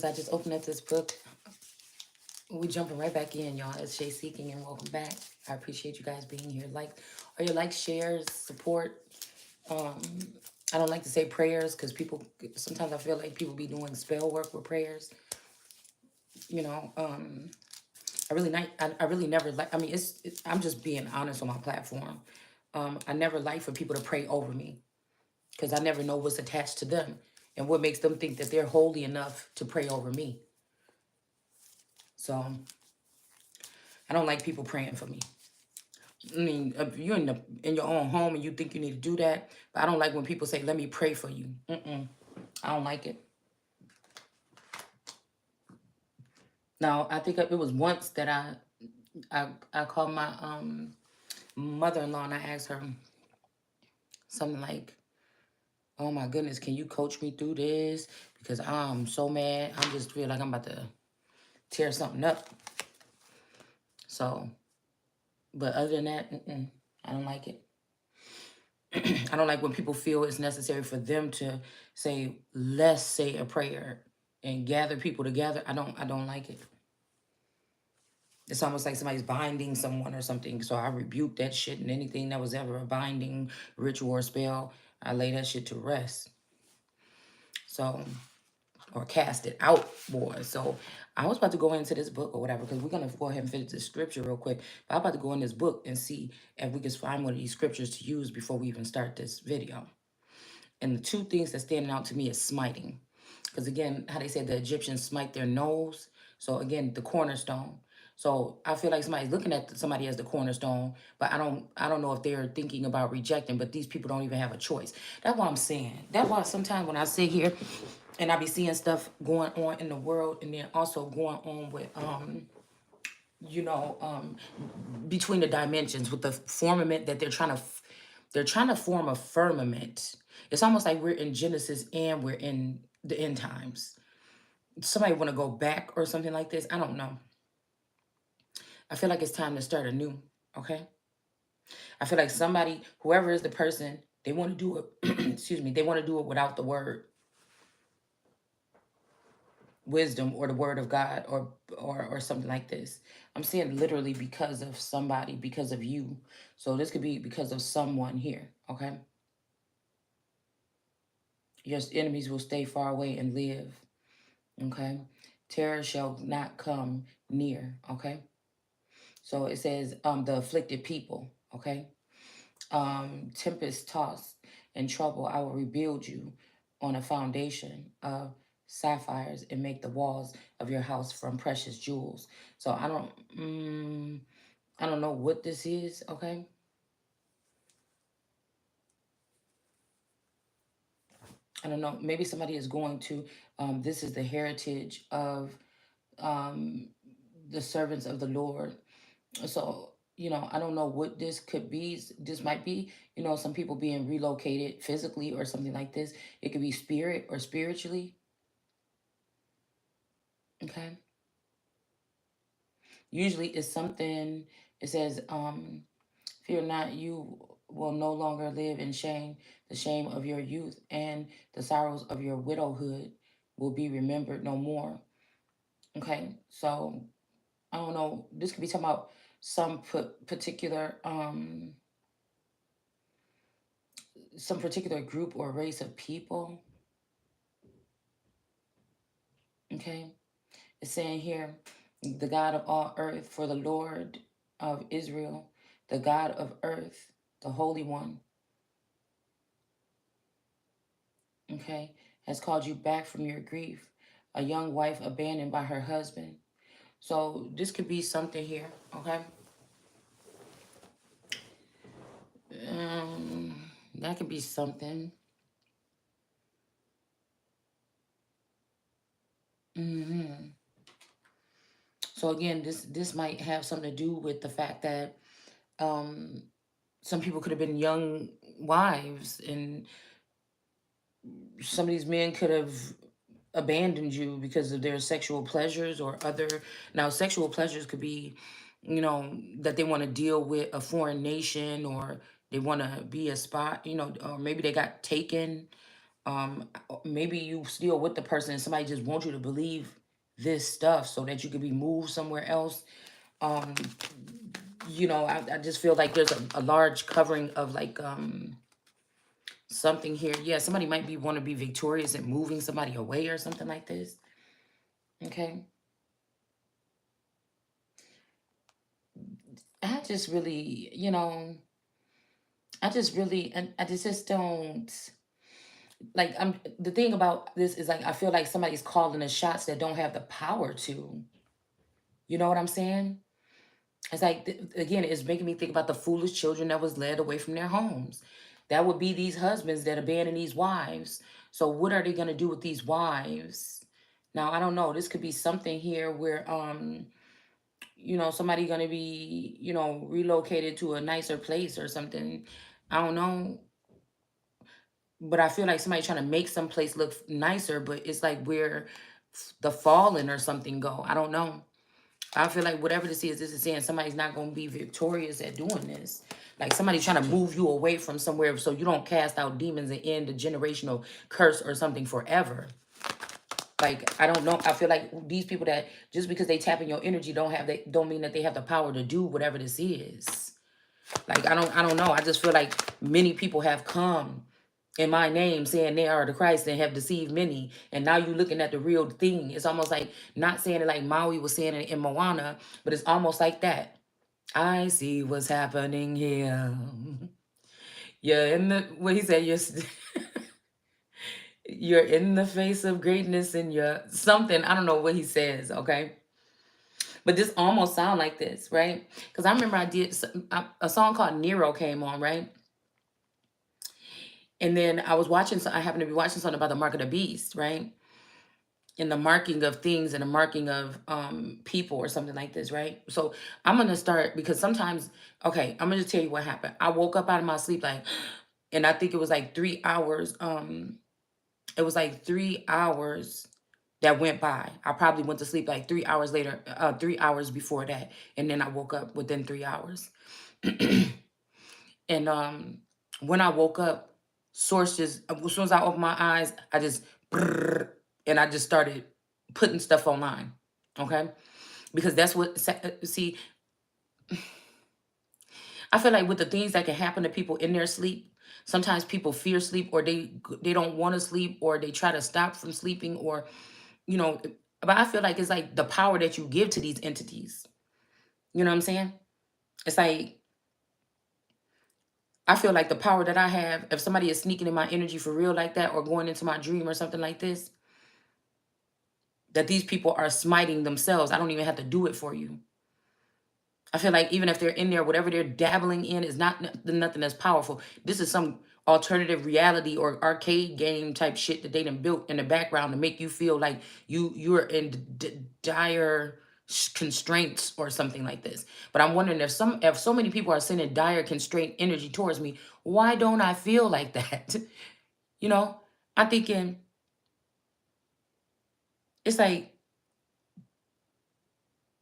I just opened up this book. We jumping right back in, y'all. It's Shay Seeking, and welcome back. I appreciate you guys being here. Are your likes, shares, support? Um, I don't like to say prayers because people sometimes I feel like people be doing spell work with prayers. You know, I really like. I really never like. I mean, I'm just being honest on my platform. I never like for people to pray over me because I never know what's attached to them and what makes them think that they're holy enough to pray over me. So I don't like people praying for me. I mean, if you're in your own home and you think you need to do that, but I don't like when people say, "Let me pray for you." I don't like it. Now, I think it was once that I called my mother-in-law and I asked her something like, "Oh my goodness, can you coach me through this? Because I'm so mad. I just feel like I'm about to tear something up." So, but other than that, I don't like it. I don't like when people feel it's necessary for them to say, let's say a prayer and gather people together. I don't like it. It's almost like somebody's binding someone or something. So I rebuke that shit, and anything that was ever a binding ritual or spell, I lay that shit to rest. So, or cast it out, boy. So I was about to go into this book or whatever, because we're gonna go ahead and finish the scripture real quick. But I'm about to go in this book and see if we can find one of these scriptures to use before we even start this video. And the two things that's standing out to me is smiting. Because again, how they said the Egyptians smite their nose. So again, the cornerstone. So I feel like somebody's looking at somebody as the cornerstone, but I don't know if they're thinking about rejecting, but these people don't even have a choice. That's what I'm saying. That's why sometimes when I sit here and I be seeing stuff going on in the world and then also going on with you know, between the dimensions with the firmament that they're trying to form a firmament. It's almost like we're in Genesis and we're in the end times. Somebody want to go back or something like this. I don't know. I feel like it's time to start anew. Okay. I feel like somebody, whoever is the person, they want to do it. Excuse me. They want to do it without the word wisdom or the word of God or something like this. I'm saying literally because of somebody, because of you. So this could be because of someone here. Okay. Your enemies will stay far away and live. Okay. Terror shall not come near. Okay. So it says the afflicted people. Okay. Tempest tossed and trouble, I will rebuild you on a foundation of sapphires and make the walls of your house from precious jewels. So I don't know what this is. Okay. I don't know. Maybe somebody is going to. This is the heritage of um, the servants of the Lord. So, I don't know what this could be. This might be, some people being relocated physically or something like this. It could be spirit or spiritually. Okay. Usually it's something, it says, fear not, you will no longer live in shame. The shame of your youth and the sorrows of your widowhood will be remembered no more. Okay. So I don't know. This could be talking about some particular group or race of people. Okay. It's saying here, the God of all earth, for the Lord of Israel, the God of earth, the Holy One, okay, has called you back from your grief, a young wife abandoned by her husband. So this could be something here, okay? That could be something. hmm So again, this might have something to do with the fact that um, some people could have been young wives, and some of these men could have abandoned you because of their sexual pleasures or other. Now, sexual pleasures could be, that they want to deal with a foreign nation, or they want to be a spy, or maybe they got taken. Maybe you still with the person and somebody just wants you to believe this stuff so that you could be moved somewhere else. Um, I just feel like there's a large covering of like something here. Yeah, somebody might be want to be victorious and moving somebody away or something like this. Okay. I just really, I just don't like. I'm the thing about this is like I feel like somebody's calling the shots that don't have the power to. You know what I'm saying? It's like again, it's making me think about the foolish children that was led away from their homes. That would be these husbands that abandon these wives. So what are they gonna do with these wives? Now I don't know. This could be something here where somebody gonna be relocated to a nicer place or something. I don't know, but I feel like somebody trying to make some place look nicer, but it's like where the fallen or something go. I don't know. I feel like whatever this is saying somebody's not going to be victorious at doing this. Like somebody trying to move you away from somewhere so you don't cast out demons and end a generational curse or something forever. Like I don't know. I feel like these people that just because they tap in your energy don't mean that they have the power to do whatever this is. Like I don't know. I just feel like many people have come in my name saying they are the Christ and have deceived many. And now you're looking at the real thing. It's almost like not saying it like Maui was saying it in Moana, but it's almost like that. I see what's happening here. You're in the what he said, you're in the face of greatness and you're something. I don't know what he says, okay? But this almost sound like this, right? Because I remember I did a song called Nero came on, right? And then I happened to be watching something about the mark of the beast, right? And the marking of things and the marking of people or something like this, right? So I'm gonna start because sometimes, okay, I'm gonna just tell you what happened. I woke up out of my sleep like, and I think it was like 3 hours. It was like 3 hours that went by. I probably went to sleep like 3 hours later, 3 hours before that, and then I woke up within 3 hours. And when I woke up, source just as soon as I opened my eyes, I just brrr, and I just started putting stuff online. Okay, because that's what see. I feel like with the things that can happen to people in their sleep, sometimes people fear sleep or they don't want to sleep or they try to stop from sleeping or you know. But I feel like it's like the power that you give to these entities. You know what I'm saying? It's like I feel like the power that I have, if somebody is sneaking in my energy for real like that or going into my dream or something like this, that these people are smiting themselves. I don't even have to do it for you. I feel like even if they're in there, whatever they're dabbling in is not nothing that's powerful. This is some alternative reality or arcade game type shit that they done built in the background to make you feel like you're in dire constraints or something like this. But I'm wondering if so many people are sending dire constraint energy towards me, why don't I feel like that? You know, I'm thinking it's like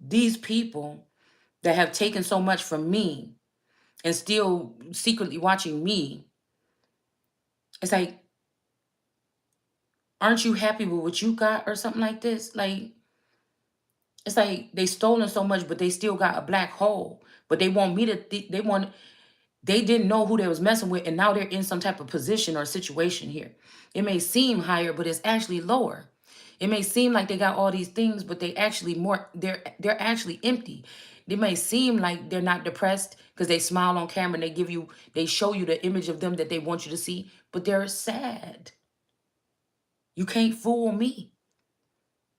these people that have taken so much from me and still secretly watching me. It's like, aren't you happy with what you got or something like this? Like, it's like they stolen so much, but they still got a black hole. But they want me to, they didn't know who they was messing with, and now they're in some type of position or situation here. It may seem higher, but it's actually lower. It may seem like they got all these things, but they're actually empty. They may seem like they're not depressed because they smile on camera and they show you the image of them that they want you to see, but they're sad. You can't fool me.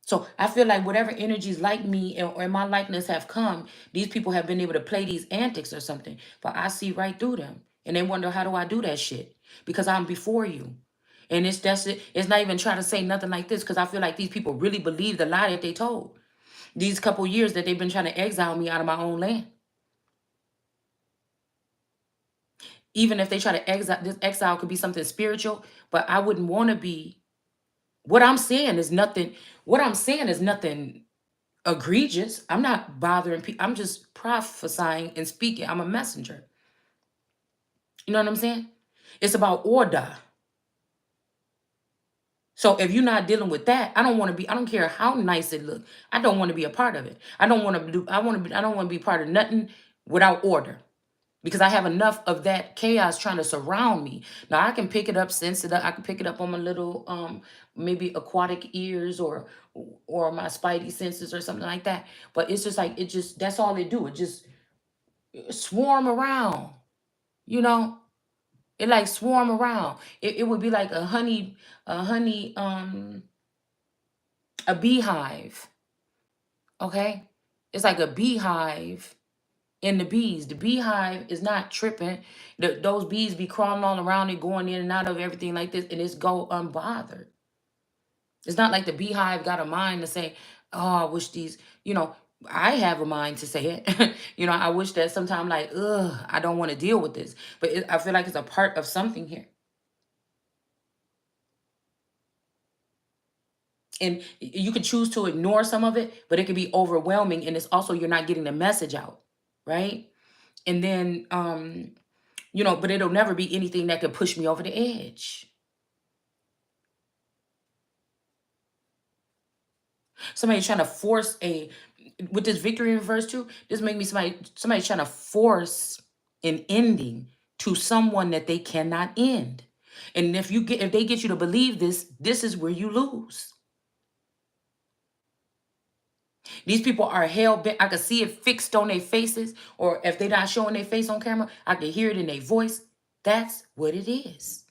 So I feel like whatever energies like me or in my likeness have come, these people have been able to play these antics or something. But I see right through them. And they wonder, how do I do that shit? Because I'm before you. And that's it. It's not even trying to say nothing like this because I feel like these people really believe the lie that they told. These couple years that they've been trying to exile me out of my own land. Even if they try to exile, this exile could be something spiritual, but I wouldn't want to be. What I'm saying is nothing. What I'm saying is nothing egregious. I'm not bothering people. I'm just prophesying and speaking. I'm a messenger. You know what I'm saying? It's about order. So if you're not dealing with that, I don't want to be, I don't care how nice it looks. I don't want to be a part of it. I don't want to be part of nothing without order, because I have enough of that chaos trying to surround me. Now I can pick it up, sense it up. I can pick it up on my little maybe aquatic ears, or my spidey senses or something like that. But it's just like, it just, that's all it do. It just swarm around, you know? It like swarm around. It would be like a honey, a beehive. Okay? It's like a beehive in the bees. The beehive is not tripping. Those bees be crawling all around it, going in and out of everything like this, and it's go unbothered. It's not like the beehive got a mind to say, "Oh, I wish these," you know, I have a mind to say it. I wish that sometime, like, ugh, I don't want to deal with this. But I feel like it's a part of something here. And you could choose to ignore some of it, but it could be overwhelming. And it's also, you're not getting the message out, right? And then, but it'll never be anything that could push me over the edge. Somebody trying to force with this victory in verse 2, this make me somebody trying to force an ending to someone that they cannot end. And if they get you to believe this is where you lose. These people are hell bent. I can see it fixed on their faces, or if they're not showing their face on camera, I can hear it in their voice. That's what it is.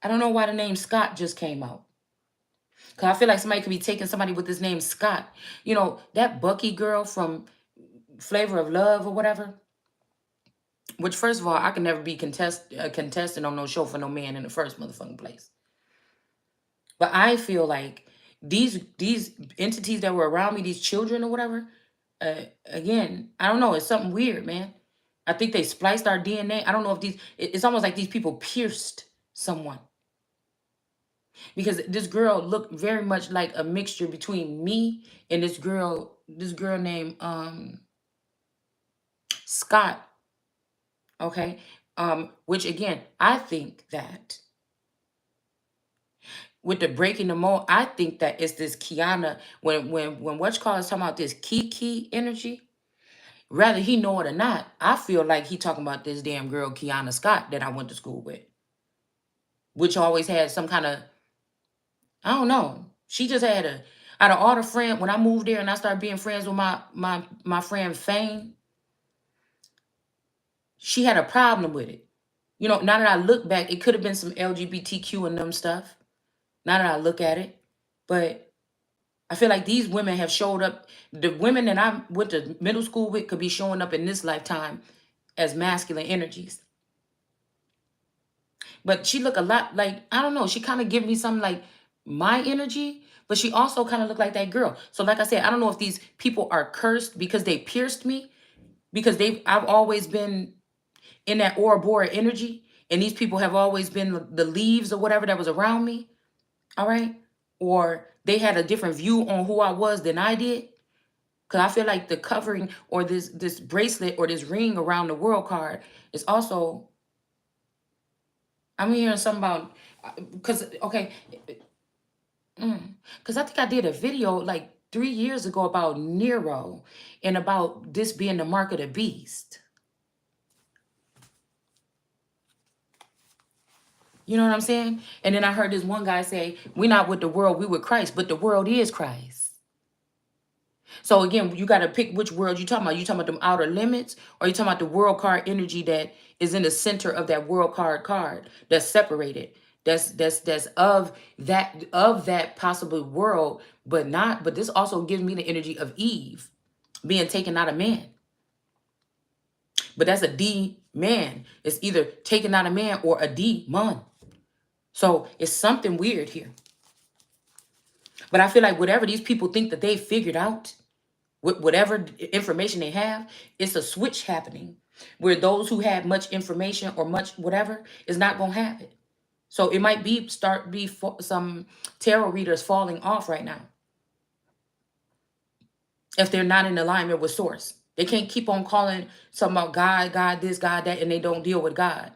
I don't know why the name Scott just came out. Because I feel like somebody could be taking somebody with this name Scott. That Bucky girl from Flavor of Love or whatever. Which, first of all, I can never be a contestant on no show for no man in the first motherfucking place. But I feel like these entities that were around me, these children or whatever, again, I don't know. It's something weird, man. I think they spliced our DNA. I don't know if it's almost like these people pierced someone. Because this girl looked very much like a mixture between me and this girl named Scott. Okay. Which again, I think that with the breaking the mold, I think that it's this Kiana, when what's called is talking about this Kiki energy, whether he know it or not, I feel like he talking about this damn girl Kiana Scott that I went to school with, which always had some kind of, I don't know. She just had out of all the friends, when I moved there and I started being friends with my friend Fame, she had a problem with it. Now that I look back, it could have been some LGBTQ and them stuff. Now that I look at it, but I feel like these women have showed up. The women that I went to middle school with could be showing up in this lifetime as masculine energies. But she looked a lot like, I don't know, she kind of give me something like my energy, but she also kind of looked like that girl. So like I said, I don't know if these people are cursed because they pierced me, because I've always been in that Ouroboros energy, and these people have always been the leaves or whatever that was around me. All right. Or they had a different view on who I was than I did. Because I feel like the covering or this bracelet or this ring around the world card is also, I'm hearing something about, because, okay, because I think I did a video like 3 years ago about Nero and about this being the mark of the beast. You know what I'm saying? And then I heard this one guy say, we're not with the world, we with Christ, but the world is Christ. So again, you got to pick which world you talking about. You talking about them outer limits, or you talking about the world card energy that is in the center of that world card that's separated, that's of that possible world, but this also gives me the energy of Eve being taken out of man. But that's a D man. It's either taken out of man or a demon. So it's something weird here. But I feel like whatever these people think that they figured out, whatever information they have, it's a switch happening where those who have much information or much whatever is not going to have it. So it might be some tarot readers falling off right now if they're not in alignment with source. They can't keep on calling something about God, God this, God that, and they don't deal with God.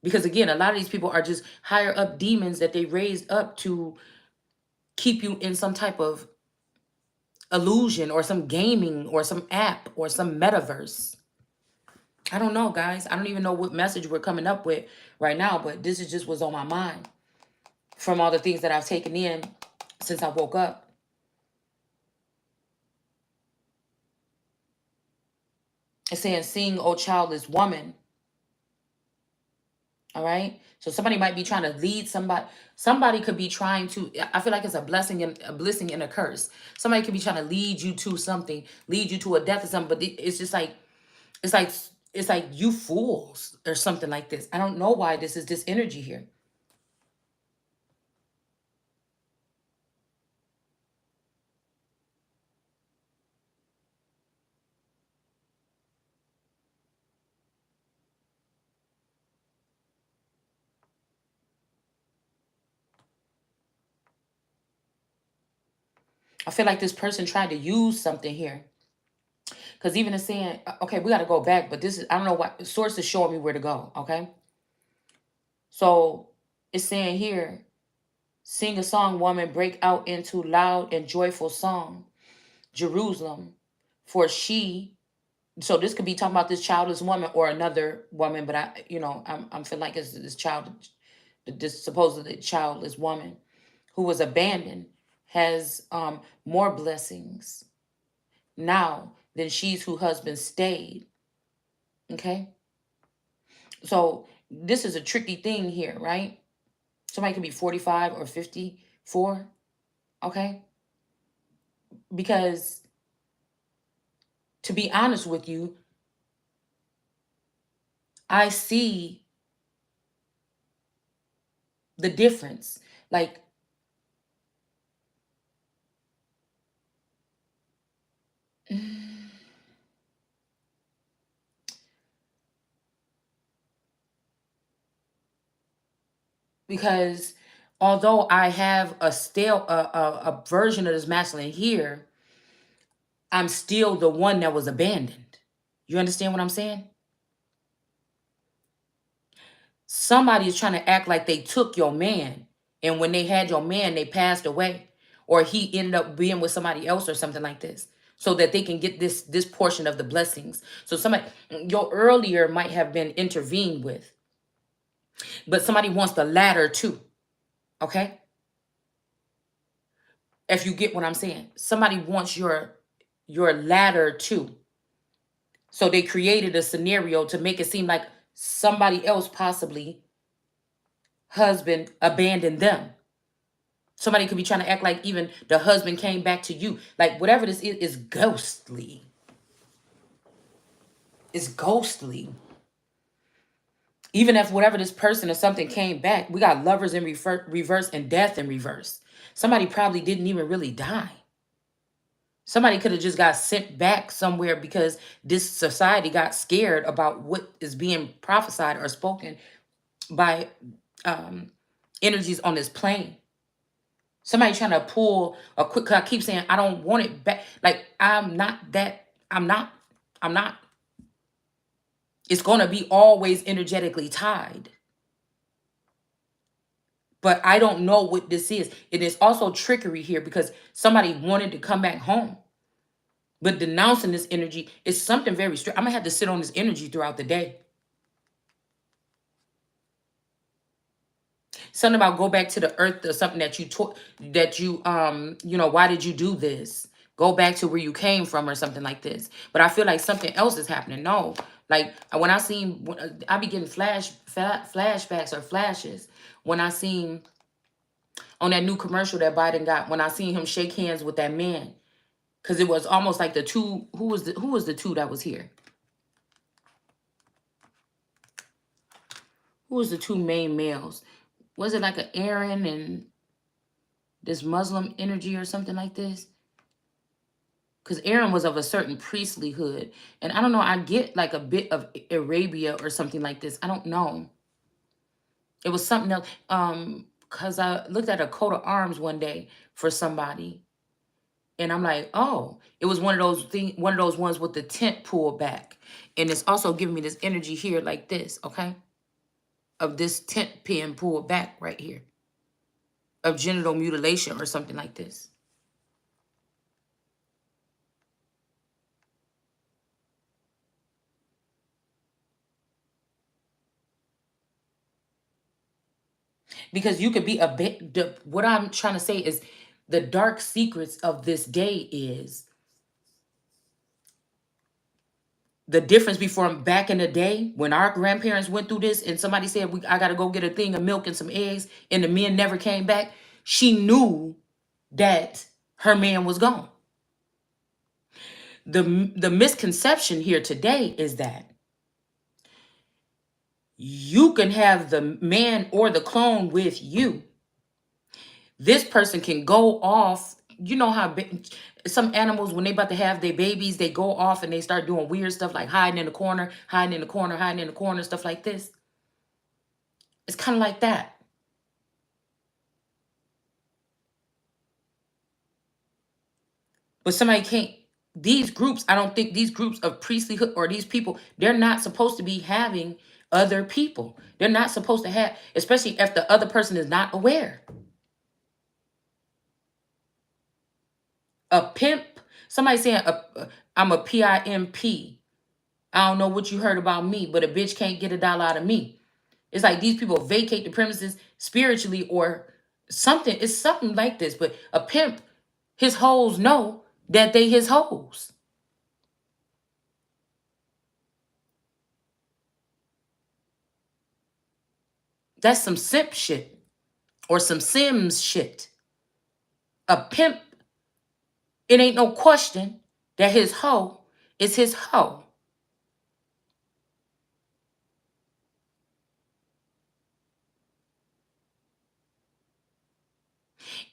Because again, a lot of these people are just higher up demons that they raised up to keep you in some type of illusion or some gaming or some app or some metaverse. I don't know, guys. I don't even know what message we're coming up with right now, but this is just what's on my mind from all the things that I've taken in since I woke up. It's saying, "Sing, O childless woman." All right. So somebody might be trying to lead somebody. Somebody could be trying to. I feel like it's a blessing and a curse. Somebody could be trying to lead you to something, lead you to a death or something. But it's just like it's like it's like you fools or something like this. I don't know why this is this energy here. I feel like this person tried to use something here. Because even it's saying, okay, we got to go back, but this is, I don't know what, source is showing me where to go, okay? So it's saying here, "Sing a song, woman, break out into loud and joyful song, Jerusalem, for she," so this could be talking about this childless woman or another woman, but I'm feeling like it's this this supposedly childless woman who was abandoned, has more blessings now than she's who husband stayed. Okay. So this is a tricky thing here, right? Somebody could be 45 or 54. Okay. Because to be honest with you, I see the difference. Like, because although I have a version of this masculine here, I'm still the one that was abandoned. You understand what I'm saying? Somebody is trying to act like they took your man, and when they had your man, they passed away, or he ended up being with somebody else or something like this, so that they can get this portion of the blessings. So somebody, your earlier might have been intervened with, but somebody wants the latter too. Okay, if you get what I'm saying, somebody wants your latter too. So they created a scenario to make it seem like somebody else, possibly husband, abandoned them. Somebody could be trying to act like even the husband came back to you. Like whatever this is ghostly. It's ghostly. Even if whatever this person or something came back, we got lovers in reverse and death in reverse. Somebody probably didn't even really die. Somebody could have just got sent back somewhere because this society got scared about what is being prophesied or spoken by um, energies on this plane. Somebody trying to pull a quick. I keep saying I don't want it back. Like I'm not that. I'm not. I'm not. It's gonna be always energetically tied. But I don't know what this is. It is also trickery here because somebody wanted to come back home. But denouncing this energy is something very strict. I'm gonna have to sit on this energy throughout the day. Something about go back to the earth or something that you taught that why did you do this? Go back to where you came from or something like this. But I feel like something else is happening. No, like when I be getting flashbacks or flashes when I seen on that new commercial that Biden got when I seen him shake hands with that man. Cause it was almost like the two who was the two that was here? Who was the two main males? Was it like an Aaron and this Muslim energy or something like this? Because Aaron was of a certain priestlyhood. And I don't know, I get like a bit of Arabia or something like this. I don't know. It was something else. Because I looked at a coat of arms one day for somebody. And I'm like, oh, it was one of those ones with the tent pulled back. And it's also giving me this energy here like this, okay? of this tent pin pulled back right here, of genital mutilation or something like this. Because you could be a bit, what I'm trying to say is the dark secrets of this day is the difference before back in the day when our grandparents went through this and somebody said, I got to go get a thing of milk and some eggs, and the men never came back. She knew that her man was gone. The misconception here today is that you can have the man or the clone with you. This person can go off. You know how some animals, when they about to have their babies, they go off and they start doing weird stuff like hiding in the corner, hiding in the corner, hiding in the corner, stuff like this. It's kind of like that. But somebody can't, these groups, I don't think these groups of priesthood or these people, they're not supposed to be having other people. They're not supposed to have, especially if the other person is not aware. A pimp, somebody saying I'm a PIMP. I don't know what you heard about me, but a bitch can't get a dollar out of me. It's like these people vacate the premises spiritually or something. It's something like this. But a pimp, his hoes know that they his hoes. That's some simp shit or some Sims shit. A pimp, it ain't no question that his hoe is his hoe.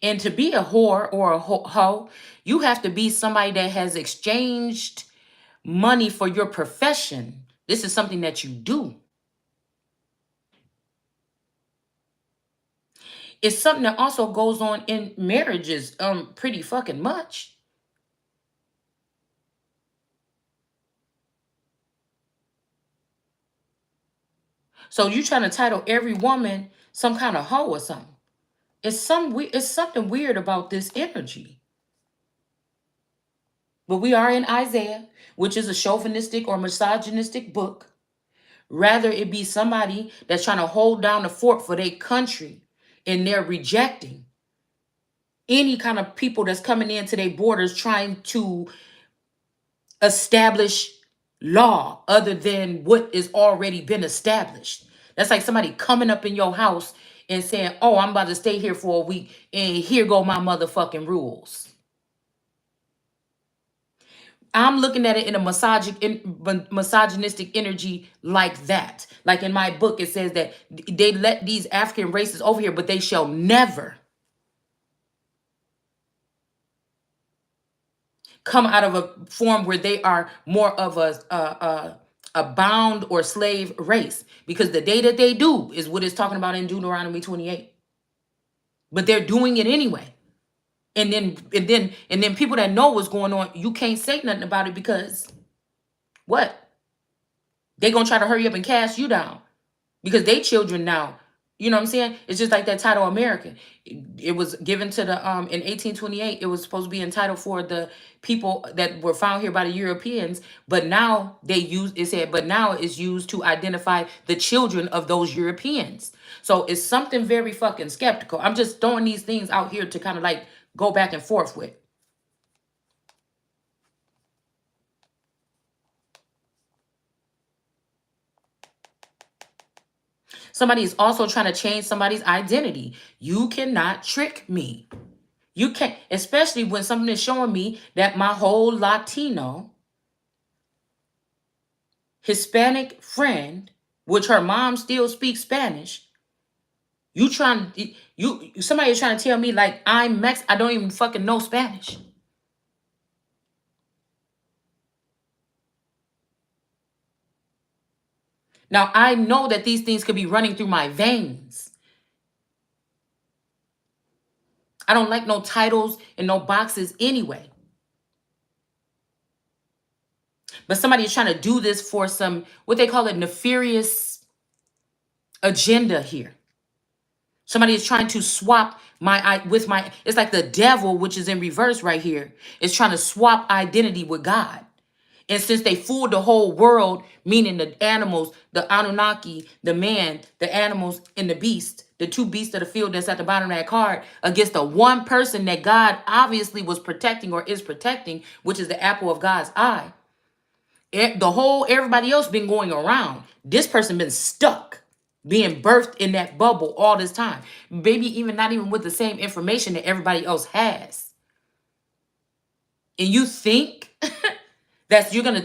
And to be a whore or a hoe, you have to be somebody that has exchanged money for your profession. This is something that you do. It's something that also goes on in marriages pretty fucking much. So you trying to title every woman some kind of hoe or something. It's something weird about this energy. But we are in Isaiah, which is a chauvinistic or misogynistic book. Rather it be somebody that's trying to hold down the fort for their country and they're rejecting any kind of people that's coming into their borders trying to establish law other than what is already been established. That's like somebody coming up in your house and saying, oh, I'm about to stay here for a week and here go my motherfucking rules. I'm looking at it in a misogynistic energy like that. Like in my book, it says that they let these African races over here, but they shall never come out of a form where they are more of a bound or slave race, because the day that they do is what it's talking about in Deuteronomy 28. But they're doing it anyway. And then people that know what's going on, you can't say nothing about it because what? They gonna try to hurry up and cast you down because they children now. You know what I'm saying? It's just like that title American. It was given to the in 1828. It was supposed to be entitled for the people that were found here by the Europeans, but now they use it said, but now it's used to identify the children of those Europeans. So it's something very fucking skeptical. I'm just throwing these things out here to kind of like go back and forth with. Somebody is also trying to change somebody's identity. You cannot trick me. You can't, especially when something is showing me that my whole Latino, Hispanic friend, which her mom still speaks Spanish, somebody is trying to tell me like I'm Mexican. I don't even fucking know Spanish. Now I know that these things could be running through my veins. I don't like no titles and no boxes anyway. But somebody is trying to do this for some, what they call it, nefarious agenda here. Somebody is trying to swap with my, it's like the devil, which is in reverse right here, is trying to swap identity with God. And since they fooled the whole world, meaning the animals, the Anunnaki, the man, the animals, and the beast, the two beasts of the field that's at the bottom of that card, against the one person that God obviously was protecting or is protecting, which is the apple of God's eye. Everybody else been going around. This person been stuck, being birthed in that bubble all this time. Maybe even not even with the same information that everybody else has. And you think that you're gonna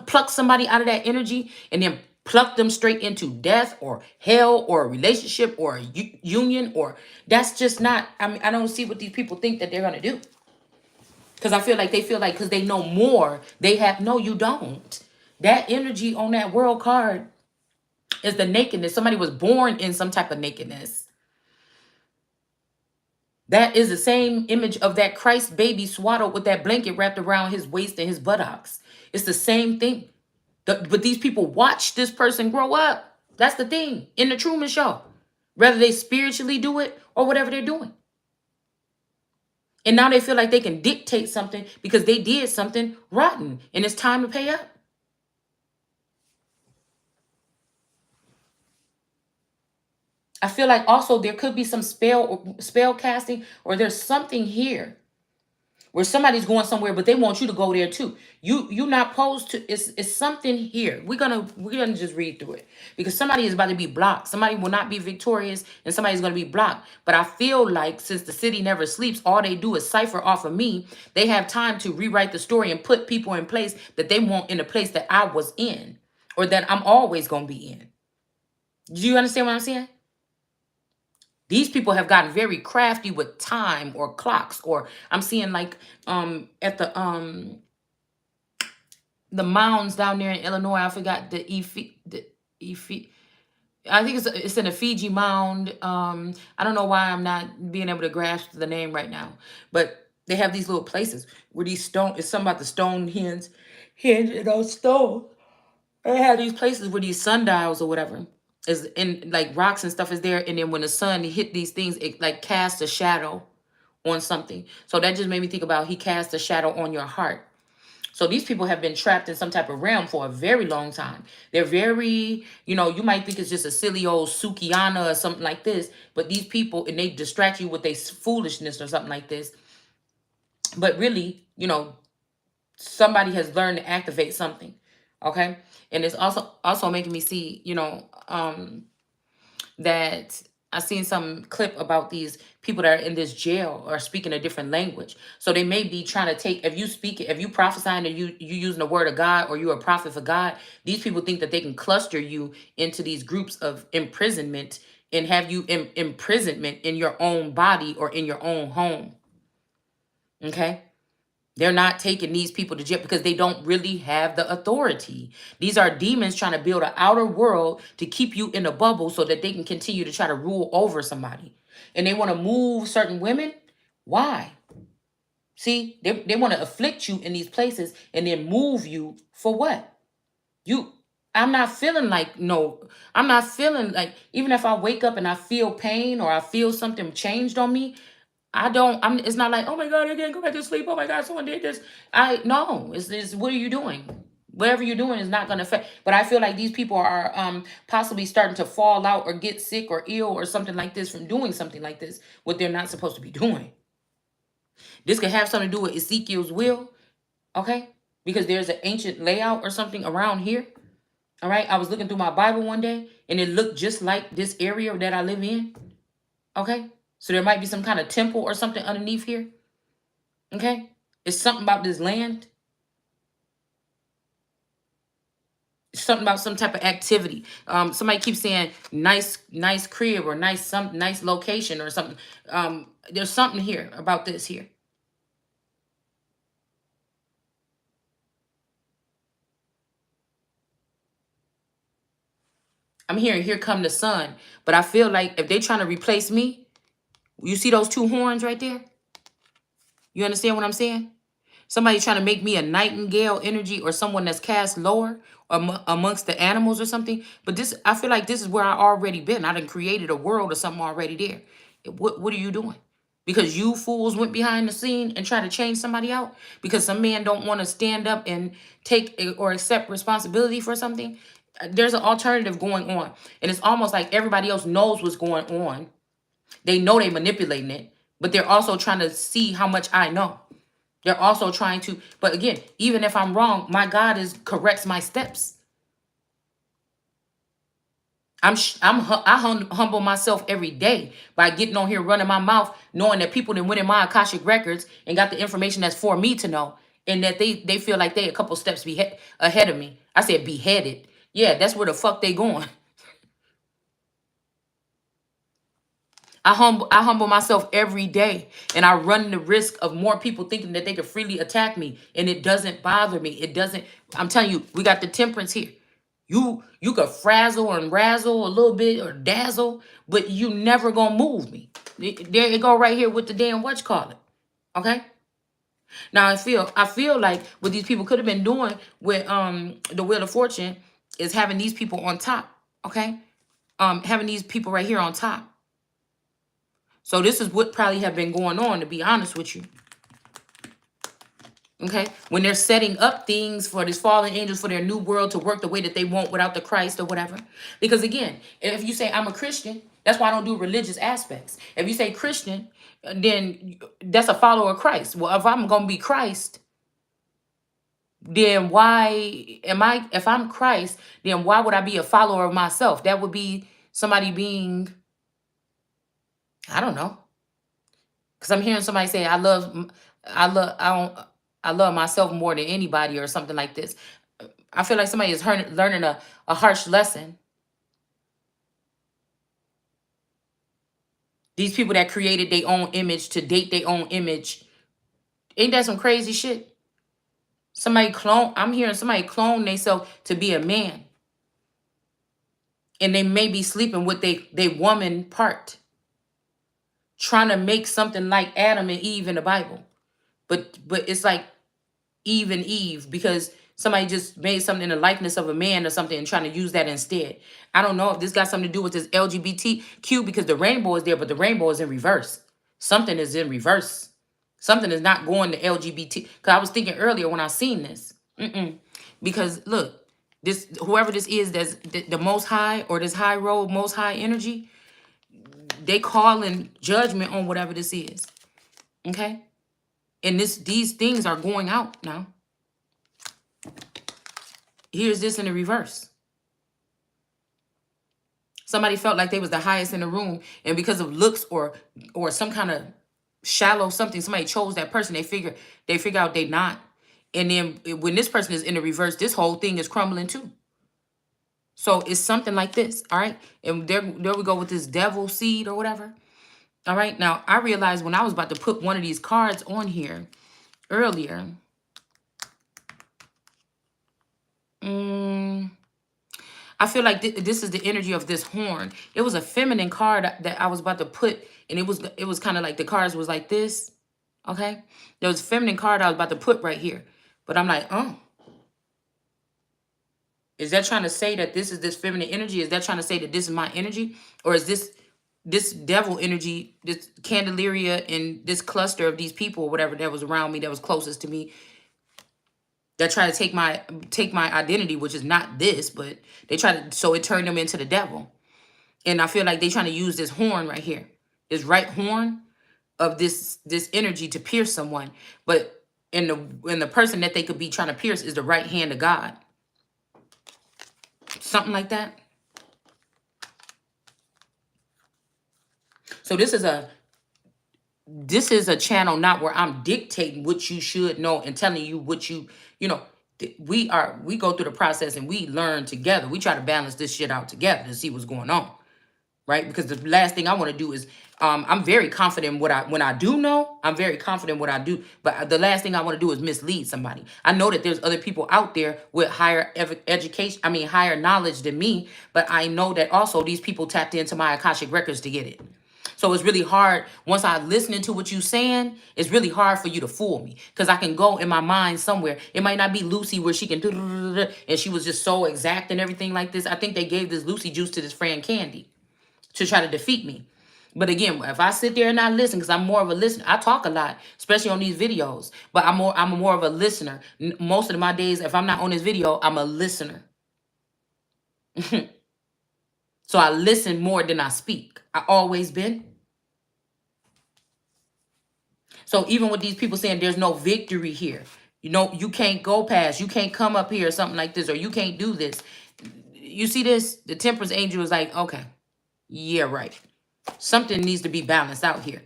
pluck somebody out of that energy and then pluck them straight into death or hell or a relationship or a union, or that's just not, I mean, I don't see what these people think that they're gonna do. Because I feel like they feel like because they know more, they have, no, you don't. That energy on that world card is the nakedness. Somebody was born in some type of nakedness. That is the same image of that Christ baby swaddled with that blanket wrapped around his waist and his buttocks. It's the same thing. But these people watch this person grow up. That's the thing in the Truman Show. Whether they spiritually do it or whatever they're doing. And now they feel like they can dictate something because they did something rotten and it's time to pay up. I feel like also there could be some spell casting, or there's something here where somebody's going somewhere, but they want you to go there too. You're not supposed to. It's something here. We're gonna just read through it because somebody is about to be blocked. Somebody will not be victorious, and somebody's gonna be blocked. But I feel like since the city never sleeps, all they do is cipher off of me. They have time to rewrite the story and put people in place that they want in the place that I was in, or that I'm always gonna be in. Do you understand what I'm saying? These people have gotten very crafty with time or clocks, or I'm seeing like at the mounds down there in Illinois. I forgot I think it's in a Fiji mound. I don't know why I'm not being able to grasp the name right now, but they have these little places where these stone. It's something about the stone hinge and those stones. They have these places where these sundials or whatever is in, like rocks and stuff is there, and then when the sun hit these things, it like casts a shadow on something. So that just made me think about he cast a shadow on your heart. So these people have been trapped in some type of realm for a very long time. They're very, you might think it's just a silly old Sukiana or something like this, but these people, and they distract you with their foolishness or something like this. But really, somebody has learned to activate something. Okay. And it's also making me see, that I seen some clip about these people that are in this jail or speaking a different language. So they may be trying to take, if you prophesying and you using the word of God, or you're a prophet for God, these people think that they can cluster you into these groups of imprisonment and have you in imprisonment in your own body or in your own home. Okay. They're not taking these people to jail because they don't really have the authority. These are demons trying to build an outer world to keep you in a bubble so that they can continue to try to rule over somebody. And they want to move certain women. Why? See, they want to afflict you in these places and then move you for what? I'm not feeling like, no, I'm not feeling like, even if I wake up and I feel pain or I feel something changed on me, it's not like, oh my God, I can't go back to sleep. Oh my God, someone did this. No, it's what are you doing? Whatever you're doing is not going to affect. But I feel like these people are possibly starting to fall out or get sick or ill or something like this from doing something like this, what they're not supposed to be doing. This could have something to do with Ezekiel's will, okay? Because there's an ancient layout or something around here, all right? I was looking through my Bible one day, and it looked just like this area that I live in, okay? So there might be some kind of temple or something underneath here. Okay? It's something about this land. It's something about some type of activity. Somebody keeps saying nice crib or nice location or something. There's something here about this here. I'm hearing here come the sun. But I feel like if they're trying to replace me, you see those two horns right there? You understand what I'm saying? Somebody trying to make me a nightingale energy or someone that's cast lower amongst the animals or something. But this, I feel like this is where I already been. I done created a world or something already there. What are you doing? Because you fools went behind the scene and try to change somebody out because some man don't want to stand up and take or accept responsibility for something. There's an alternative going on, and it's almost like everybody else knows what's going on. They know they manipulating it, but they're also trying to see how much I know. They're also trying to, but again, even if I'm wrong, my God is corrects my steps. I humble myself every day by getting on here running my mouth, knowing that people that went in my Akashic records and got the information that's for me to know, and that they feel like they a couple steps ahead of me. I said beheaded. Yeah, that's where the fuck they going. I humble myself every day, and I run the risk of more people thinking that they could freely attack me, and it doesn't bother me. It doesn't. I'm telling you, we got the temperance here. You could frazzle and razzle a little bit or dazzle, but you never gonna move me. There you go, right here with the damn what you call it. Okay. Now I feel like what these people could have been doing with the Wheel of Fortune is having these people on top. Okay. Having these people right here on top. So this is what probably have been going on, to be honest with you. Okay. When they're setting up things for these fallen angels for their new world to work the way that they want without the Christ or whatever. Because again, if you say I'm a Christian, that's why I don't do religious aspects. If you say Christian, then that's a follower of Christ. Well, if I'm going to be Christ, then why am I, if I'm Christ, then why would I be a follower of myself? That would be somebody being, I don't know. Because I'm hearing somebody say, I love myself more than anybody or something like this. I feel like somebody is learning a harsh lesson. These people that created their own image to date their own image. Ain't that some crazy shit? I'm hearing somebody clone themselves to be a man. And they may be sleeping with they woman part. Trying to make something like Adam and Eve in the Bible. But it's like Eve and Eve because somebody just made something in the likeness of a man or something and trying to use that instead. I don't know if this got something to do with this LGBTQ because the rainbow is there, but the rainbow is in reverse. Something is in reverse. Something is not going to LGBT. Because I was thinking earlier when I seen this. Because look, this whoever this is that's the most high or this high road, most high energy, they calling judgment on whatever this is. Okay? And these things are going out now. Here's this in the reverse. Somebody felt like they was the highest in the room, and because of looks or some kind of shallow something, somebody chose that person. They figure out they not. And then when this person is in the reverse, this whole thing is crumbling too. So it's something like this, all right? And there we go with this devil seed or whatever. All right, now I realized when I was about to put one of these cards on here earlier, I feel like this is the energy of this horn. It was a feminine card that I was about to put, and it was kind of like the cards was like this, okay? There was a feminine card I was about to put right here, but I'm like, oh. Is that trying to say that this is this feminine energy? Is that trying to say that this is my energy? Or is this devil energy, this Candelaria and this cluster of these people or whatever that was around me that was closest to me, that try to take my identity, which is not this, but they try to, so it turned them into the devil. And I feel like they trying to use this horn right here, this right horn of this energy to pierce someone. But in the person that they could be trying to pierce is the right hand of God. Something like that. So this is a channel not where I'm dictating what you should know and telling you what you know. We go through the process and we learn together. We try to balance this shit out together to see what's going on, right? Because the last thing I want to do is I'm very confident when I do know, I'm very confident what I do. But the last thing I want to do is mislead somebody. I know that there's other people out there with higher education, higher knowledge than me. But I know that also these people tapped into my Akashic records to get it. So it's really hard. Once I listen to what you saying, it's really hard for you to fool me. Because I can go in my mind somewhere. It might not be Lucy where she can do, and she was just so exact and everything like this. I think they gave this Lucy juice to this friend Candy to try to defeat me. But again, if I sit there and I listen, because I'm more of a listener, I talk a lot, especially on these videos. But I'm more of a listener. Most of my days, if I'm not on this video, I'm a listener. So I listen more than I speak. I always been. So even with these people saying there's no victory here, you know, you can't go past, you can't come up here or something like this, or you can't do this. You see this? The Temperance Angel is like, okay, yeah, right. Something needs to be balanced out here.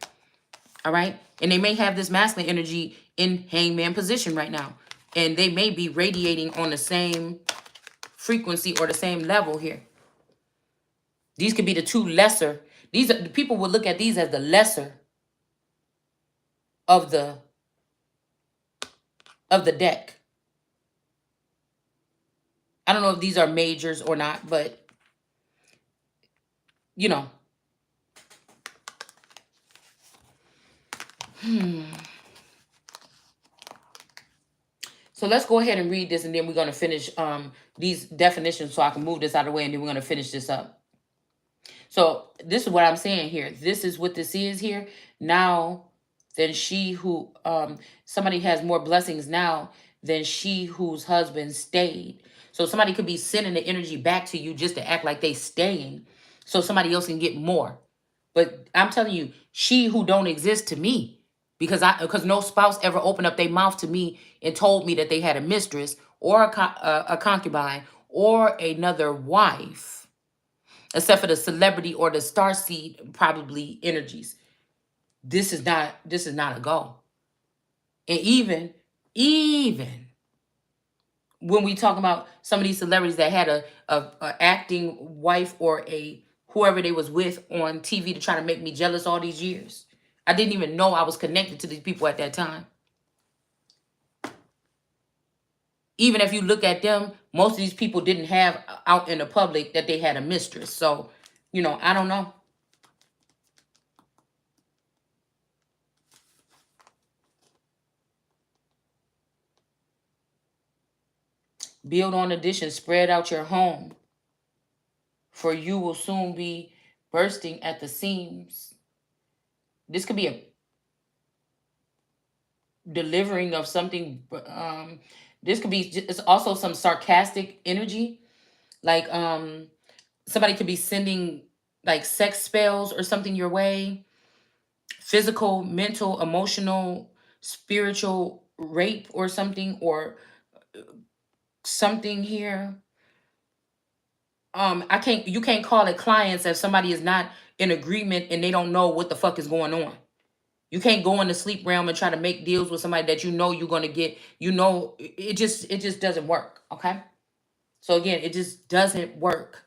All right. And they may have this masculine energy in hangman position right now. And they may be radiating on the same frequency or the same level here. These could be the two lesser. These are, the people will look at these as the lesser of the deck. I don't know if these are majors or not, but you know. So let's go ahead and read this, and then we're going to finish these definitions so I can move this out of the way, and then we're going to finish this up. So this is what I'm saying here. This is what this is here. Now, than she who, somebody has more blessings now than she whose husband stayed. So somebody could be sending the energy back to you just to act like they staying so somebody else can get more. But I'm telling you, she who don't exist to me, because no spouse ever opened up their mouth to me and told me that they had a mistress or a concubine or another wife, except for the celebrity or the star seed probably energies. This is not a go. And even when we talk about some of these celebrities that had a acting wife or a whoever they was with on TV to try to make me jealous all these years. I didn't even know I was connected to these people at that time. Even if you look at them, most of these people didn't have out in the public that they had a mistress. So, you know, I don't know. Build on addition, spread out your home, for you will soon be bursting at the seams. This could be a delivering of something. This could be, it's also some sarcastic energy. Like somebody could be sending like sex spells or something your way. Physical, mental, emotional, spiritual rape or something, or something here. You can't call it clients if somebody is not in agreement and they don't know what the fuck is going on. You can't go in the sleep realm and try to make deals with somebody that you know you're gonna get. You know, it just doesn't work. Okay. So again, it just doesn't work.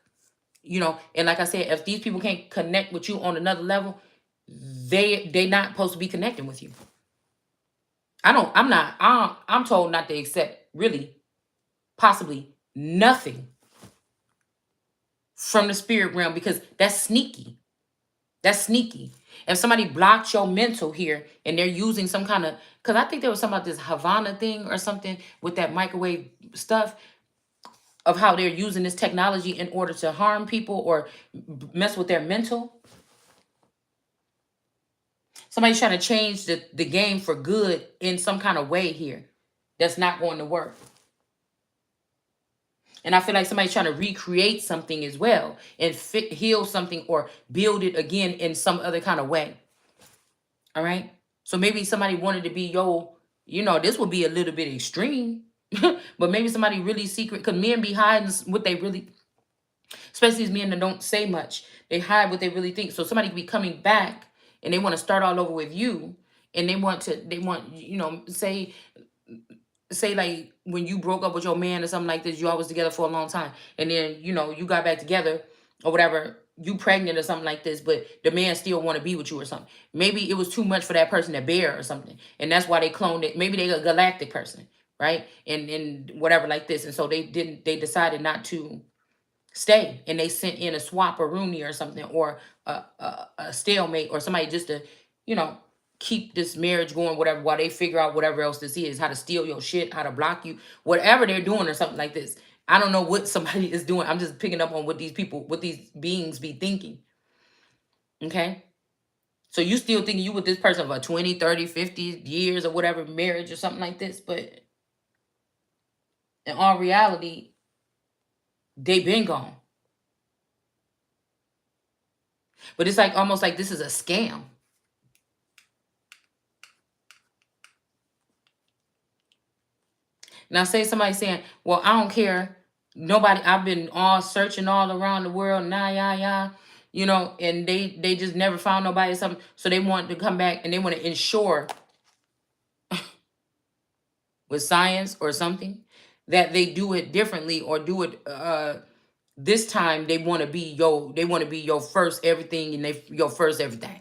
You know, and like I said, if these people can't connect with you on another level, they not supposed to be connecting with you. I'm told not to accept really possibly nothing from the spirit realm because that's sneaky. That's sneaky. If somebody blocked your mental here and they're using some kind of, because I think there was something about this Havana thing or something with that microwave stuff of how they're using this technology in order to harm people or mess with their mental. Somebody's trying to change the game for good in some kind of way here. That's not going to work. And I feel like somebody's trying to recreate something as well and heal something or build it again in some other kind of way. All right. So maybe somebody wanted to be, you know, this would be a little bit extreme, but maybe somebody really secret, because men be hiding what they really, especially these men that don't say much, they hide what they really think. So somebody could be coming back and they want to start all over with you, and they want, you know, say like when you broke up with your man or something like this, you all was together for a long time, and then you know you got back together or whatever, you pregnant or something like this, but the man still want to be with you or something. Maybe it was too much for that person to bear or something, and that's why they cloned it. Maybe they a galactic person, right? And whatever like this, and so they decided not to stay, and they sent in a swap or Rooney or something, or a stalemate, or somebody just to, you know, keep this marriage going, whatever, while they figure out whatever else this is, how to steal your shit, how to block you, whatever they're doing or something like this. I don't know what somebody is doing. I'm just picking up on what these people, what these beings be thinking. Okay. So you still thinking you with this person for 20, 30, 50 years or whatever, marriage or something like this. But in all reality, they been gone. But it's like almost like this is a scam. Now say somebody saying, well, I don't care. Nobody, I've been all searching all around the world, you know, and they just never found nobody or something. So they want to come back and they want to ensure with science or something that they do it differently, or do it this time they want to be your first everything, and they your first everything.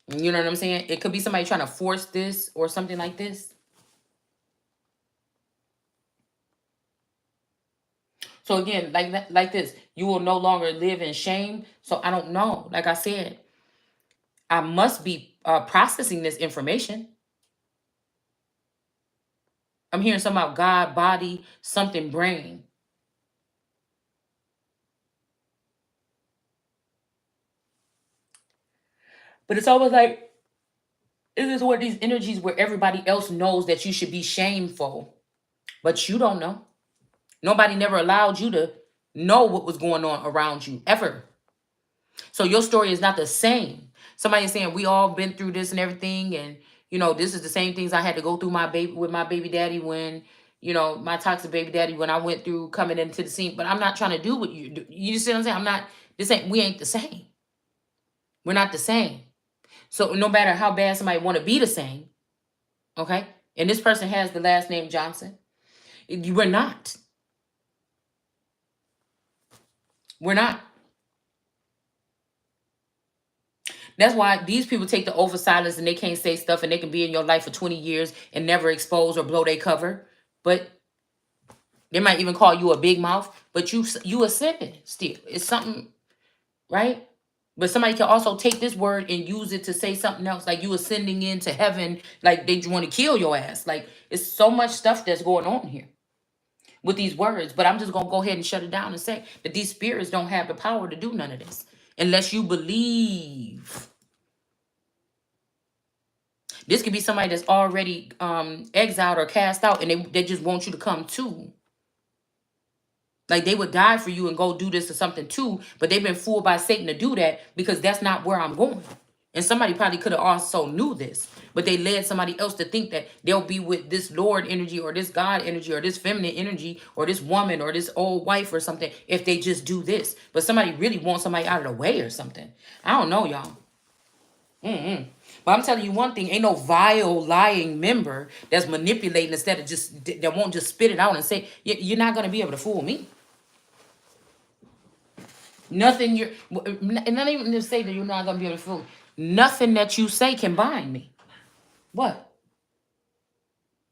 You know what I'm saying? It could be somebody trying to force this or something like this. So again, like that, like this, you will no longer live in shame. So I don't know. Like I said, I must be processing this information. I'm hearing something about God, body, something, brain. But it's always like, it is one of these energies where everybody else knows that you should be shameful, but you don't know. Nobody never allowed you to know what was going on around you, ever. So your story is not the same. Somebody is saying we all been through this and everything, and you know this is the same things I had to go through with my baby daddy when, you know, my toxic baby daddy, when I went through coming into the scene. But I'm not trying to do what you do. You see what I'm saying? I'm not. This ain't. We ain't the same. We're not the same. So no matter how bad somebody want to be the same, okay. And this person has the last name Johnson. We're not. We're not. That's why these people take the over silence and they can't say stuff, and they can be in your life for 20 years and never expose or blow their cover. But they might even call you a big mouth, but you ascended still. It's something, right? But somebody can also take this word and use it to say something else, like you ascending into heaven, like they want to kill your ass. Like it's so much stuff that's going on here with these words. But I'm just gonna go ahead and shut it down and say that these spirits don't have the power to do none of this unless you believe. This could be somebody that's already exiled or cast out, and they just want you to come too. Like they would die for you and go do this or something too, but they've been fooled by Satan to do that because that's not where I'm going. And somebody probably could have also knew this, but they led somebody else to think that they'll be with this Lord energy or this God energy or this feminine energy or this woman or this old wife or something if they just do this. But somebody really wants somebody out of the way or something. I don't know, y'all. But I'm telling you one thing, ain't no vile, lying member that's manipulating instead of just, that won't just spit it out and say, you're not going to be able to fool me. Nothing you're, and not even to say that you're not going to be able to fool. Nothing that you say can bind me. What?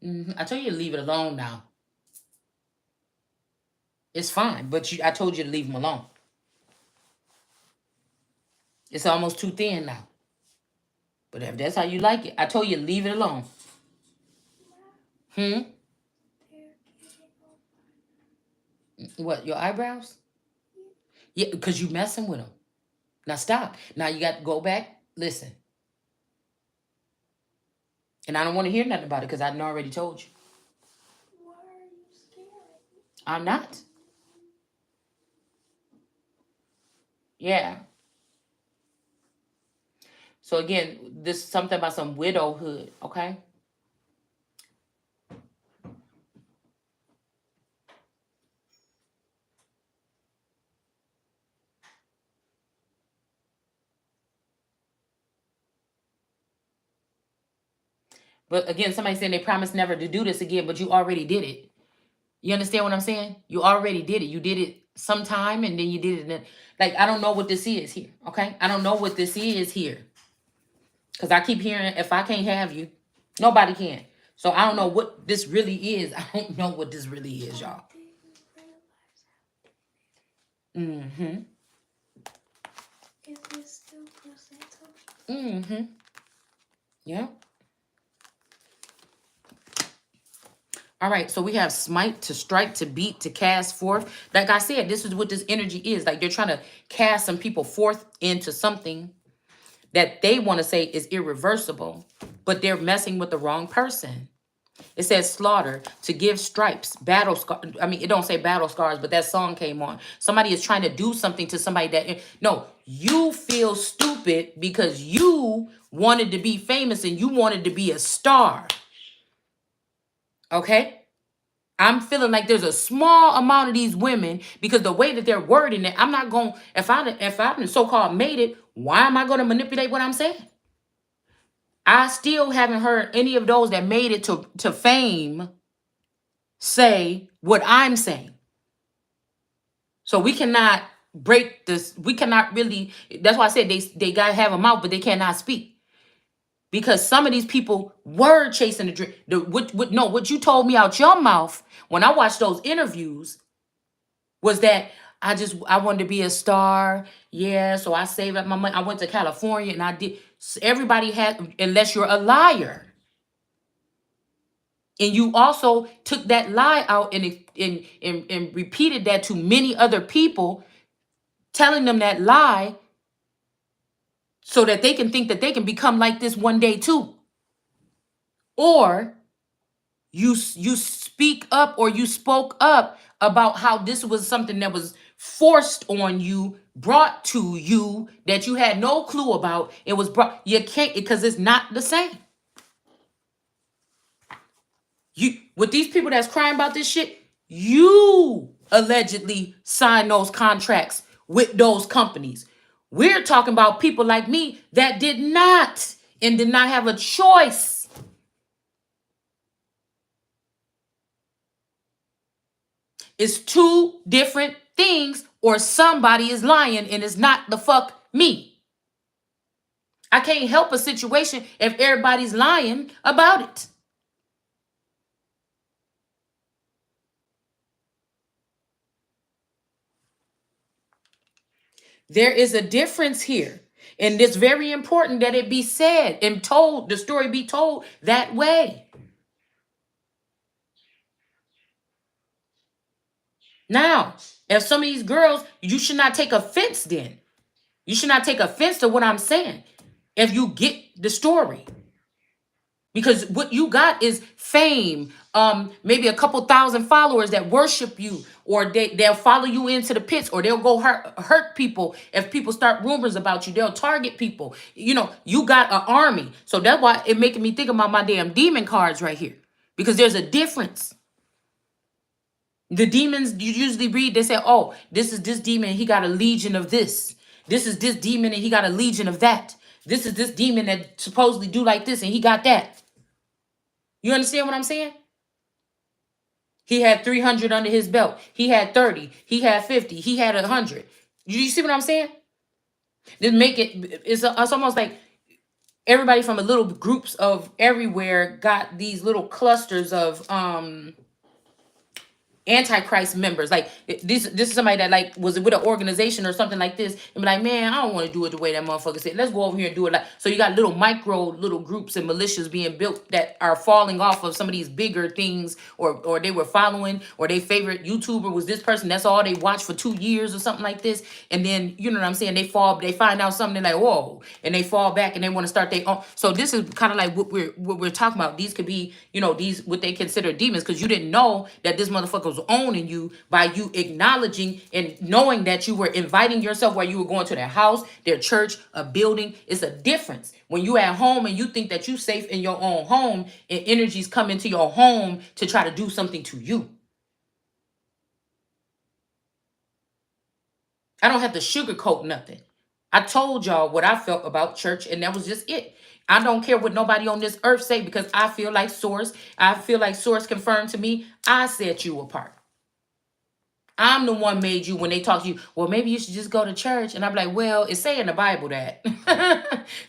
I told you to leave it alone now. It's fine, but I told you to leave him alone. It's almost too thin now. But if that's how you like it, I told you to leave it alone. What, your eyebrows? Yeah, because you messing with them. Now stop. Now you got to go back. Listen. And I don't want to hear nothing about it because I already told you. Why are you scared? I'm not. Yeah. So again, this is something about some widowhood, okay? But again, somebody saying they promised never to do this again, but you already did it. You understand what I'm saying? You already did it. You did it sometime and then you did it. Like, I don't know what this is here, okay? I don't know what this is here. Because I keep hearing, if I can't have you, nobody can. So I don't know what this really is. I don't know what this really is, y'all. Is it still placenta? Mm-hmm. Yeah. All right, so we have smite, to strike, to beat, to cast forth. Like I said, this is what this energy is. Like they're trying to cast some people forth into something that they want to say is irreversible, but they're messing with the wrong person. It says slaughter, to give stripes, battle scar. I mean, it don't say battle scars, but that song came on. Somebody is trying to do something to somebody that, no, you feel stupid because you wanted to be famous and you wanted to be a star. Okay? I'm feeling like there's a small amount of these women, because the way that they're wording it, I'm not going, if I so-called made it, why am I going to manipulate what I'm saying? I still haven't heard any of those that made it to fame say what I'm saying. So we cannot break this. We cannot really, that's why I said they got to have a mouth, but they cannot speak. Because some of these people were chasing the dream. What you told me out your mouth when I watched those interviews was that I wanted to be a star. Yeah, so I saved up my money. I went to California and I did. Everybody had, unless you're a liar. And you also took that lie out and repeated that to many other people, telling them that lie so that they can think that they can become like this one day too. Or you speak up, or you spoke up about how this was something that was forced on you, brought to you, that you had no clue about. It was brought, you can't, because it's not the same. You, with these people that's crying about this shit, you allegedly signed those contracts with those companies. We're talking about people like me that did not, and did not have a choice. It's two different things, or somebody is lying and it's not the fuck me. I can't help a situation if everybody's lying about it. There is a difference here. And it's very important that it be said and told, the story be told that way. Now, if some of these girls, you should not take offense then. You should not take offense to what I'm saying if you get the story. Because what you got is fame, maybe a couple thousand followers that worship you, or they'll follow you into the pits, or they'll go hurt people. If people start rumors about you, they'll target people. You know, you got an army. So that's why it making me think about my damn demon cards right here. Because there's a difference. The demons you usually read, they say, oh, this is this demon, he got a legion of this. This is this demon and he got a legion of that. This is this demon that supposedly do like this and he got that. You understand what I'm saying? He had 300 under his belt. He had 30. He had 50. He had 100. You see what I'm saying? Then make it, it's almost like everybody from a little groups of everywhere got these little clusters of Antichrist members. Like this is somebody that like was with an organization or something like this, and be like, man, I don't want to do it the way that motherfucker said. Let's go over here and do it. Like, so you got little groups and militias being built that are falling off of some of these bigger things, or they were following, or their favorite YouTuber was this person. That's all they watched for 2 years or something like this. And then you know what I'm saying? They find out something, they're like, whoa, and they fall back and they want to start their own. So this is kind of like what we're talking about. These could be, you know, these what they consider demons, because you didn't know that this motherfucker was owning you by you acknowledging and knowing that you were inviting yourself, while you were going to their house, their church, a building. It's a difference when you at home and you think that you safe in your own home, and energies come into your home to try to do something to you. I don't have to sugarcoat nothing. I told y'all what I felt about church, and that was just it. I don't care what nobody on this earth say, because I feel like source confirmed to me, I set you apart. I'm the one made you. When they talk to you, well, maybe you should just go to church. And I'm like, well, it say in the Bible that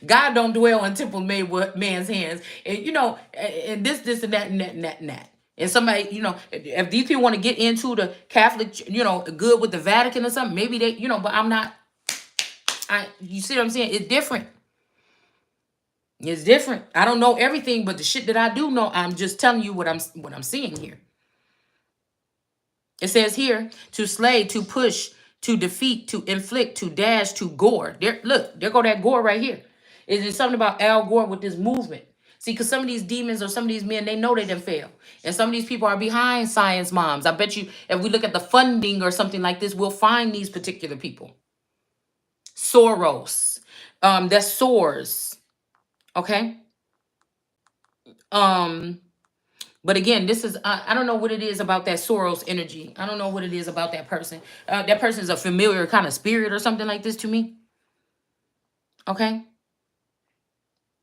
God don't dwell in temple made with man's hands. And, you know, and this, and that, and that, and that, and that. And somebody, you know, if these people want to get into the Catholic, you know, good with the Vatican or something, maybe they, you know, but I'm not. You see what I'm saying? It's different. It's different. I don't know everything, but the shit that I do know, I'm just telling you what I'm seeing here. It says here to slay, to push, to defeat, to inflict, to dash, to gore. There, look, there go that gore right here. It's something about Al Gore with this movement. See, because some of these demons or some of these men, they know they didn't fail. And some of these people are behind science moms. I bet you if we look at the funding or something like this, we'll find these particular people. Soros. That's Soros. Okay. Um, but again, this is I don't know what it is about that Soros energy. I don't know what it is about that person. That person is a familiar kind of spirit or something like this to me. Okay.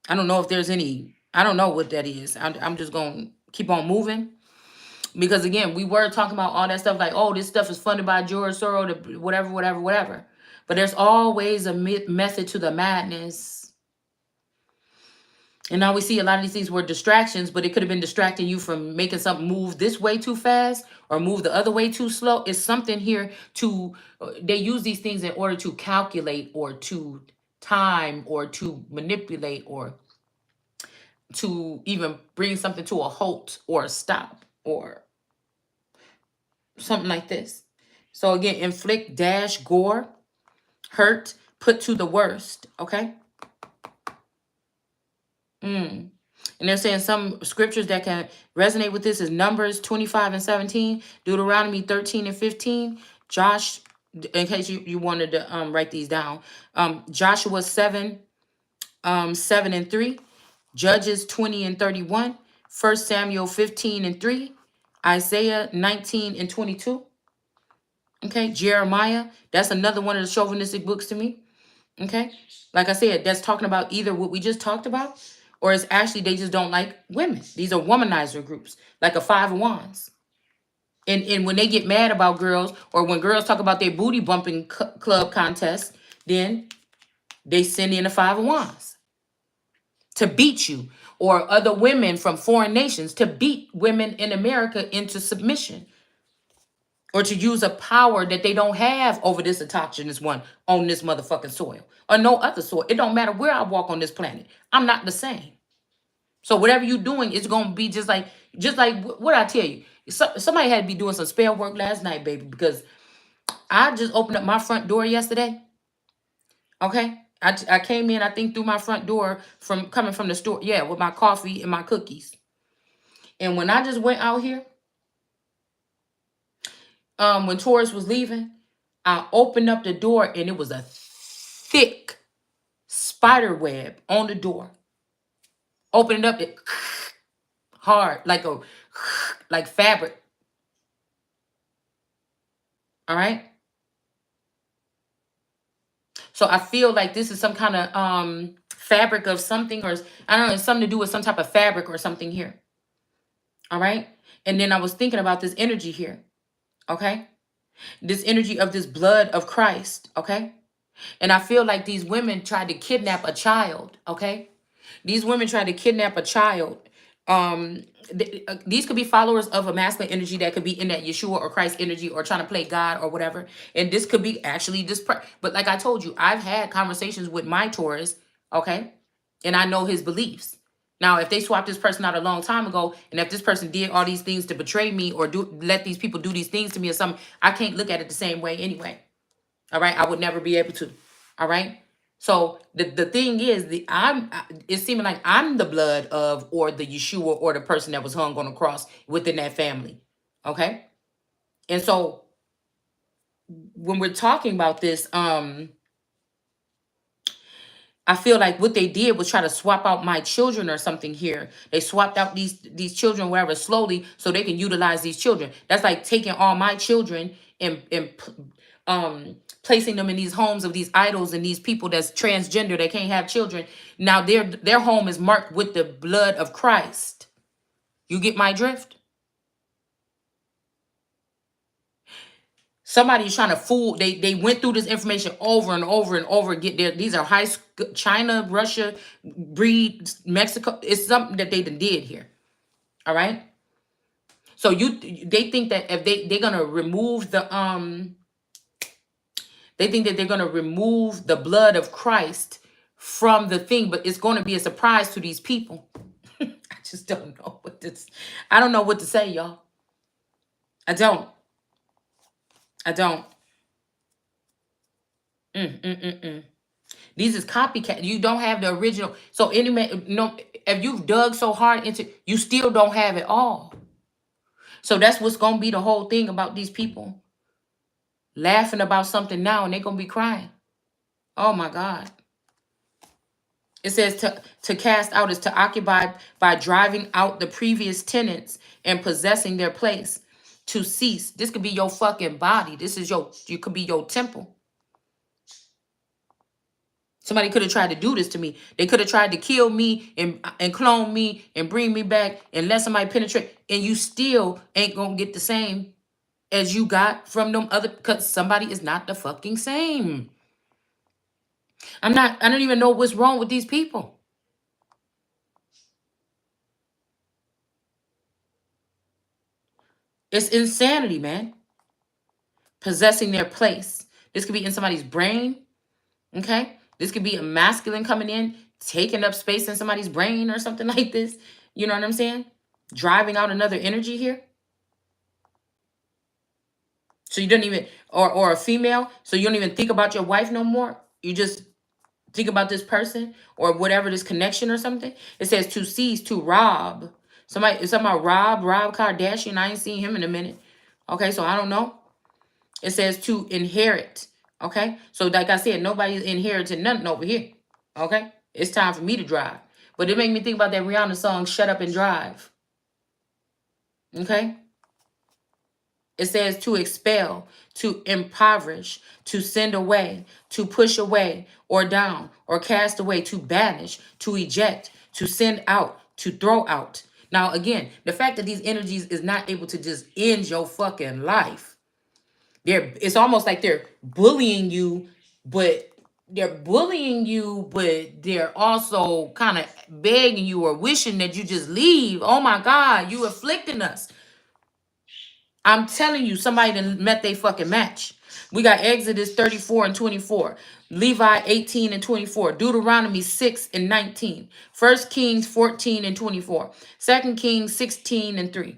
I don't know if there's any. I don't know what that is. I'm just gonna keep on moving because again, we were talking about all that stuff like, oh, this stuff is funded by George Soros, whatever, whatever, whatever. But there's always a method to the madness. And now we see a lot of these things were distractions, but it could have been distracting you from making something move this way too fast or move the other way too slow. It's something here to, they use these things in order to calculate or to time or to manipulate or to even bring something to a halt or a stop or something like this. So again, inflict, dash, gore, hurt, put to the worst. Okay. And they're saying some scriptures that can resonate with this is Numbers 25 and 17, Deuteronomy 13 and 15, Josh, in case you wanted to write these down, Joshua 7, 7 and 3, Judges 20 and 31, 1 Samuel 15 and 3, Isaiah 19 and 22. Okay, Jeremiah, that's another one of the chauvinistic books to me. Okay, like I said, that's talking about either what we just talked about, or it's actually they just don't like women. These are womanizer groups, like a Five of Wands. And when they get mad about girls, or when girls talk about their booty bumping club contest, then they send in a Five of Wands to beat you, or other women from foreign nations to beat women in America into submission, or to use a power that they don't have over this autochthonous one on this motherfucking soil or no other soil. It don't matter where I walk on this planet. I'm not the same. So whatever you're doing is going to be just like what I tell you. Somebody had to be doing some spell work last night, baby, because I just opened up my front door yesterday. Okay. I came in, I think, through my front door from coming from the store. Yeah, with my coffee and my cookies. And when I just went out here, when Taurus was leaving, I opened up the door and it was a thick spider web on the door. Open it up, it hard, like fabric. All right. So I feel like this is some kind of fabric of something, or I don't know, it's something to do with some type of fabric or something here. All right. And then I was thinking about this energy here. Okay. This energy of this blood of Christ. Okay. And I feel like these women tried to kidnap a child. Okay. These women tried to kidnap a child. These could be followers of a masculine energy that could be in that Yeshua or Christ energy, or trying to play God or whatever. And this could be actually this. But like I told you, I've had conversations with my Taurus, okay, and I know his beliefs. Now, if they swapped this person out a long time ago, and if this person did all these things to betray me or let these people do these things to me or something, I can't look at it the same way anyway. All right, I would never be able to. All right. So the thing is, it's seeming like I'm the blood of, or the Yeshua, or the person that was hung on the cross within that family. Okay. And so when we're talking about this, I feel like what they did was try to swap out my children or something here. They swapped out these children, whatever, slowly, so they can utilize these children. That's like taking all my children and placing them in these homes of these idols and these people that's transgender, they can't have children. Now their home is marked with the blood of Christ. You get my drift? Somebody's trying to fool. They went through this information over and over and over. These are high school, China, Russia, breed, Mexico. It's something that they did here. All right. So they think that if they're gonna remove They think that they're going to remove the blood of Christ from the thing, but it's going to be a surprise to these people. I just don't know what this. I don't know what to say, y'all. I don't. I don't. These is copycat. You don't have the original. So any man, no, if you've dug so hard into, you still don't have it all. So that's what's gonna be the whole thing about these people laughing about something now, and they're gonna be crying. Oh my God. It says to cast out is to occupy by driving out the previous tenants and possessing their place. To cease. This could be your fucking body. This is you could be your temple. Somebody could have tried to do this to me. They could have tried to kill me and clone me and bring me back and let somebody penetrate. And you still ain't gonna get the same as you got from them other, because somebody is not the fucking same. I don't even know what's wrong with these people. It's insanity, man. Possessing their place. This could be in somebody's brain. Okay? This could be a masculine coming in, taking up space in somebody's brain or something like this. You know what I'm saying? Driving out another energy here. So you don't even, or a female, so you don't even think about your wife no more. You just think about this person or whatever, this connection or something. It says to seize, to rob. Somebody is talking about Rob Kardashian. I ain't seen him in a minute. Okay, so I don't know. It says to inherit. Okay, so like I said, nobody's inheriting nothing over here. Okay, it's time for me to drive. But it made me think about that Rihanna song, Shut Up and Drive. Okay, it says to expel, to impoverish, to send away, to push away or down or cast away, to banish, to eject, to send out, to throw out. Now, again, the fact that these energies is not able to just end your fucking life. It's almost like they're bullying you, but they're also kind of begging you or wishing that you just leave. Oh my God, you afflicting us. I'm telling you, somebody that met they fucking match. We got Exodus 34 and 24, Levi 18 and 24, Deuteronomy 6 and 19, 1 Kings 14 and 24, 2 Kings 16 and 3,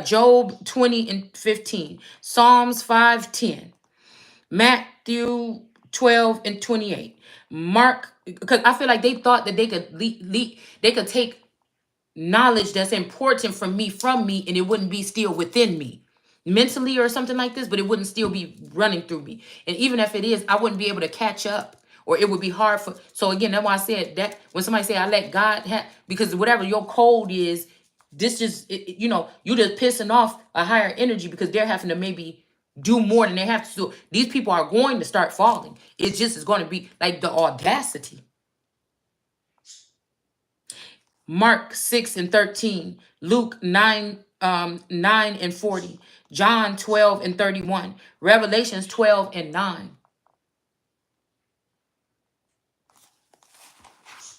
Job 20 and 15, Psalms 5:10, Matthew 12 and 28, Mark, because I feel like they thought that they could they could take knowledge that's important from me, and it wouldn't be still within me mentally or something like this, but it wouldn't still be running through me. And even if it is, I wouldn't be able to catch up, or it would be hard for. So again, that's why I said that when somebody say I let God have, because whatever your code is, this just you just pissing off a higher energy because they're having to maybe do more than they have to do. These people are going to start falling. It just is going to be like the audacity. Mark 6 and 13, Luke 9, 9 and 40, John 12 and 31, Revelations 12 and 9.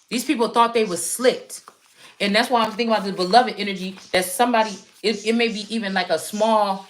These people thought they was slicked. And that's why I'm thinking about the beloved energy that somebody, it may be even like a small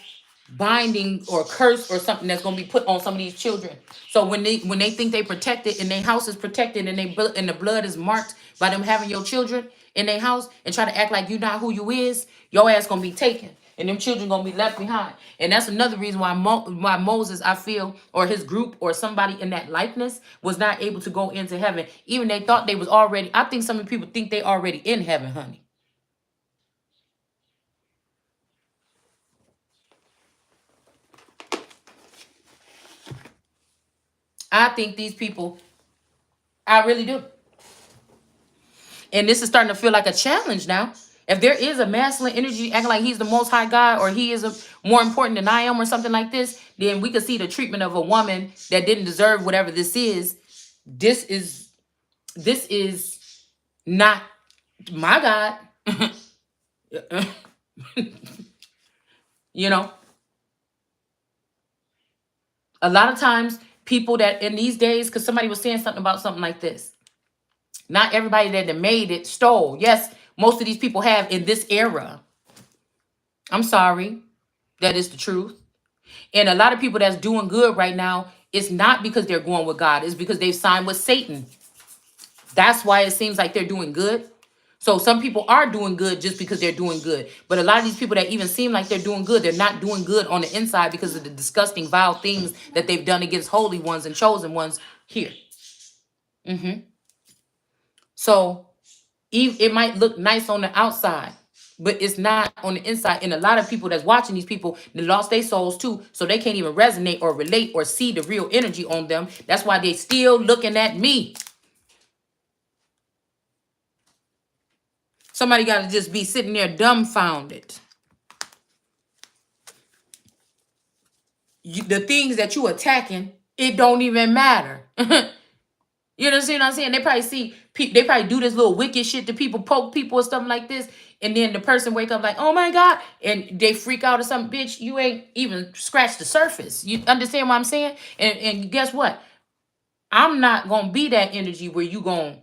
binding or curse or something that's going to be put on some of these children. So when they think they protected and their house is protected and and the blood is marked by them having your children in their house and try to act like you not who you is, your ass going to be taken and them children going to be left behind. And that's another reason why why Moses, I feel, or his group or somebody in that likeness was not able to go into heaven. Even they thought they was already, I think some people think they already in heaven, honey. I think these people, I really do. And this is starting to feel like a challenge now. If there is a masculine energy acting like he's the most high God or he is more important than I am or something like this, then we could see the treatment of a woman that didn't deserve whatever this is. This is not my God. You know, a lot of times people that in these days, because somebody was saying something about something like this. Not everybody that made it stole. Yes, most of these people have in this era. I'm sorry. That is the truth. And a lot of people that's doing good right now It's not because they're going with God. It's because they've signed with Satan. That's why it seems like they're doing good. So some people are doing good just because they're doing good. But a lot of these people that even seem like they're doing good, they're not doing good on the inside because of the disgusting, vile things that they've done against holy ones and chosen ones here. So it might look nice on the outside, but it's not on the inside. And a lot of people that's watching these people, they lost their souls too. So they can't even resonate or relate or see the real energy on them. That's why they still looking at me. Somebody got to just be sitting there dumbfounded. The things that you attacking, it don't even matter. You understand what I'm saying? They probably see, they probably do this little wicked shit to people, poke people or something like this. And then the person wake up like, oh my God. And they freak out or something. Bitch, you ain't even scratched the surface. You understand what I'm saying? And guess what? I'm not going to be that energy where you going to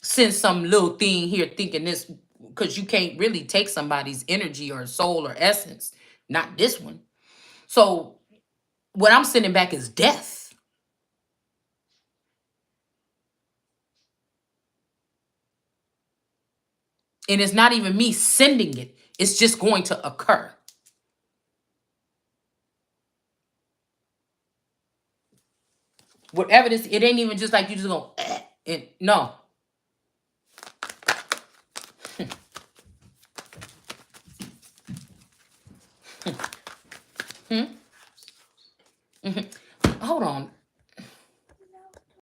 send some little thing here thinking this, because you can't really take somebody's energy or soul or essence. Not this one. So what I'm sending back is death. And it's not even me sending it. It's just going to occur. Whatever this, it ain't even just like you just go, and no. Hold on.